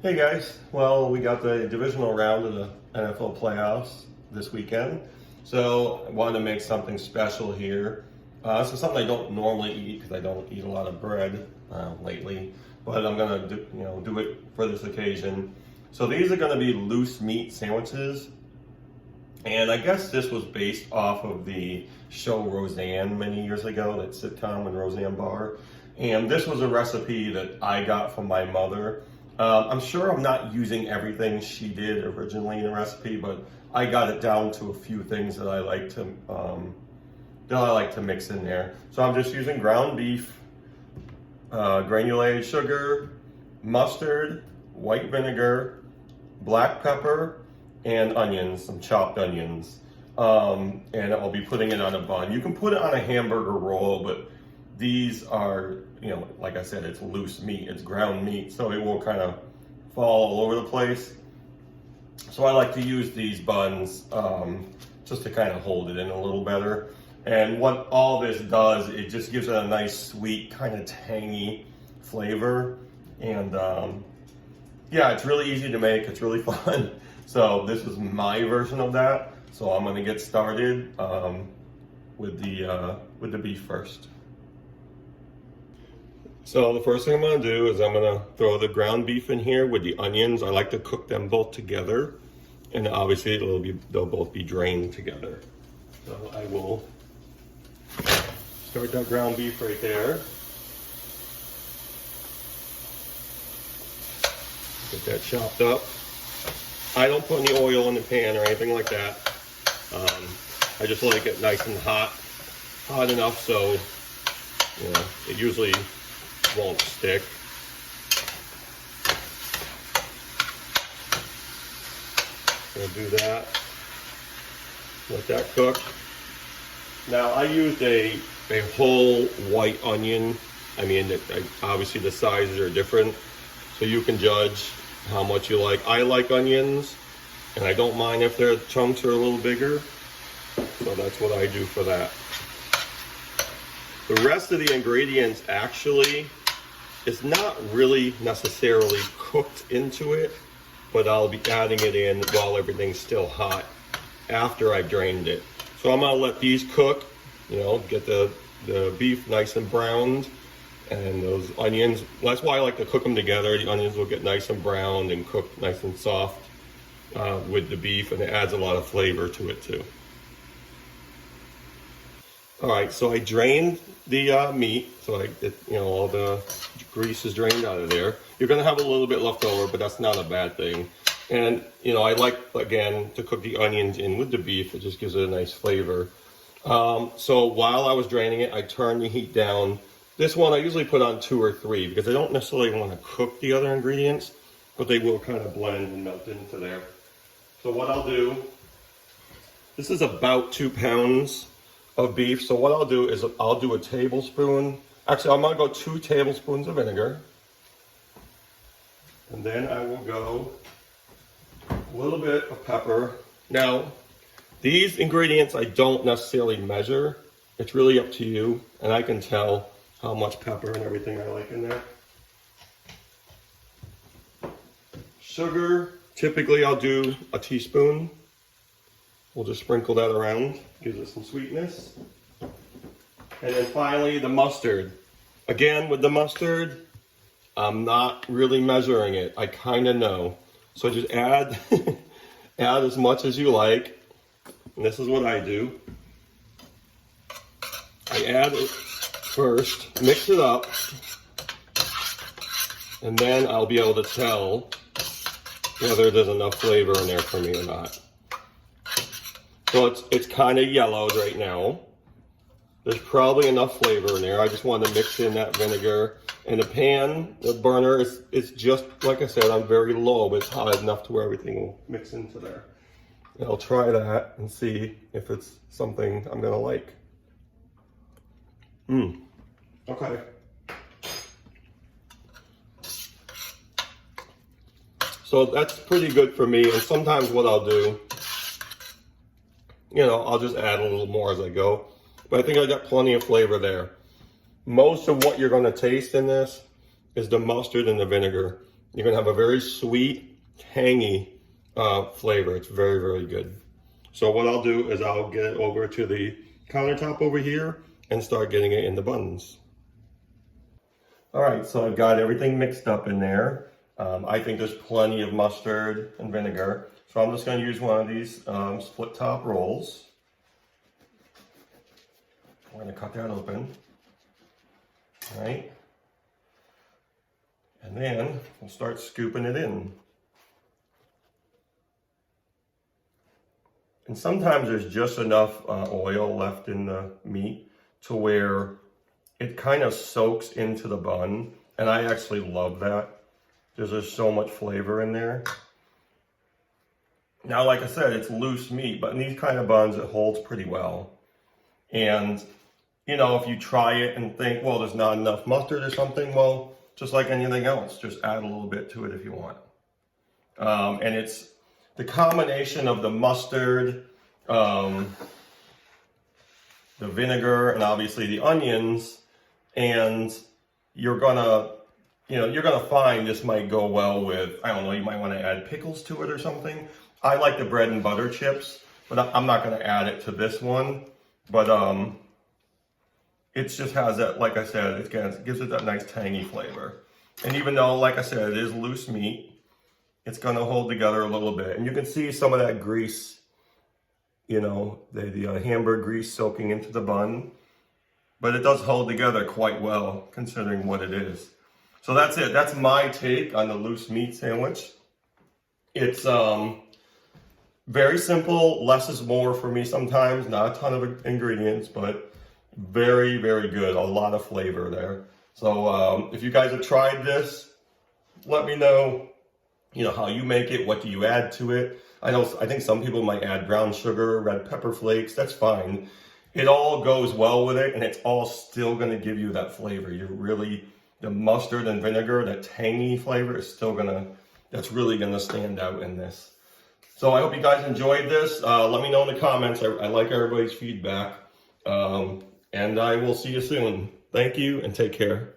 Hey guys, well, we got the divisional round of the NFL playoffs this weekend, so I wanted to make something special here. This is something I don't normally eat because I don't eat a lot of bread lately, but I'm gonna do it for this occasion. So these are gonna be loose meat sandwiches, and I guess this was based off of the show Roseanne many years ago, that sitcom and Roseanne Barr, and this was a recipe that I got from my mother. I'm sure I'm not using everything she did originally in the recipe, but I got it down to a few things that I like to mix in there. So I'm just using ground beef, granulated sugar, mustard, white vinegar, black pepper, and onions, some chopped onions. And I'll be putting it on a bun. You can put it on a hamburger roll, but these are, like I said, it's loose meat, it's ground meat, so it will kind of fall all over the place. So I like to use these buns just to kind of hold it in a little better. And what all this does, it just gives it a nice, sweet, kind of tangy flavor. And yeah, it's really easy to make, it's really fun. So this is my version of that. So I'm gonna get started with the beef first. So the first thing I'm gonna do is I'm gonna throw the ground beef in here with the onions. I like to cook them both together, and obviously they'll both be drained together. So I will start that ground beef right there. Get that chopped up. I don't put any oil in the pan or anything like that. I just like it nice and hot enough so it usually won't stick. Gonna do that. Let that cook. Now I used a whole white onion. I mean, obviously the sizes are different, so you can judge how much you like. I like onions, and I don't mind if their chunks are a little bigger. So that's what I do for that. The rest of the ingredients actually is not really necessarily cooked into it, but I'll be adding it in while everything's still hot after I've drained it. So I'm gonna let these cook, get the beef nice and browned, and those onions, that's why I like to cook them together. The onions will get nice and browned and cooked nice and soft with the beef, and it adds a lot of flavor to it too. All right, so I drained the meat, so all the grease is drained out of there. You're gonna have a little bit left over, but that's not a bad thing. And I like, again, to cook the onions in with the beef. It just gives it a nice flavor. So while I was draining it, I turned the heat down. This one I usually put on 2 or 3 because I don't necessarily want to cook the other ingredients, but they will kind of blend and melt into there. So what I'll do, this is about 2 pounds of beef. So what I'll do is I'll do a tablespoon. Actually, I'm gonna go 2 tablespoons of vinegar. And then I will go a little bit of pepper. Now, these ingredients I don't necessarily measure. It's really up to you, and I can tell how much pepper and everything I like in there. Sugar, typically I'll do a teaspoon. We'll just sprinkle that around, gives it some sweetness. And then finally the mustard. Again, with the mustard, I'm not really measuring it. I kind of know. So just add, add as much as you like. And this is what I do. I add it first, mix it up, and then I'll be able to tell whether there's enough flavor in there for me or not. So it's kind of yellowed right now. There's probably enough flavor in there. I just want to mix in that vinegar. And the pan, the burner, is just, like I said, I'm very low, but it's hot enough to where everything will mix into there. And I'll try that and see if it's something I'm gonna like. Okay. So that's pretty good for me. And sometimes what I'll do, I'll just add a little more as I go. But I think I got plenty of flavor there. Most of what you're going to taste in this is the mustard and the vinegar. You're gonna have a very sweet, tangy flavor. It's very, very good. So what I'll do is I'll get it over to the countertop over here and start getting it in the buns. All right, so I've got everything mixed up in there. I think there's plenty of mustard and vinegar. So I'm just gonna use one of these split top rolls. We're gonna cut that open, all right? And then we'll start scooping it in. And sometimes there's just enough oil left in the meat to where it kind of soaks into the bun. And I actually love that. There's so much flavor in there. Now, like I said, it's loose meat, but in these kind of buns, it holds pretty well. And, you know, if you try it and think, well, there's not enough mustard or something, well, just like anything else, just add a little bit to it if you want. And it's the combination of the mustard, the vinegar, and obviously the onions, and you're gonna find this might go well with, I don't know, you might want to add pickles to it or something. I like the bread and butter chips, but I'm not going to add it to this one. But it just has that, like I said, it gives it that nice tangy flavor. And even though, like I said, it is loose meat, it's going to hold together a little bit. And you can see some of that grease, you know, the hamburger grease soaking into the bun. But it does hold together quite well, considering what it is. So that's it. That's my take on the loose meat sandwich. It's very simple. Less is more for me sometimes. Not a ton of ingredients, but very, very good. A lot of flavor there. So if you guys have tried this, let me know, you know, how you make it. What do you add to it? I think some people might add brown sugar, red pepper flakes. That's fine. It all goes well with it, and it's all still going to give you that flavor. The mustard and vinegar, that tangy flavor is that's really gonna stand out in this. So I hope you guys enjoyed this. Let me know in the comments. I like everybody's feedback. And I will see you soon. Thank you and take care.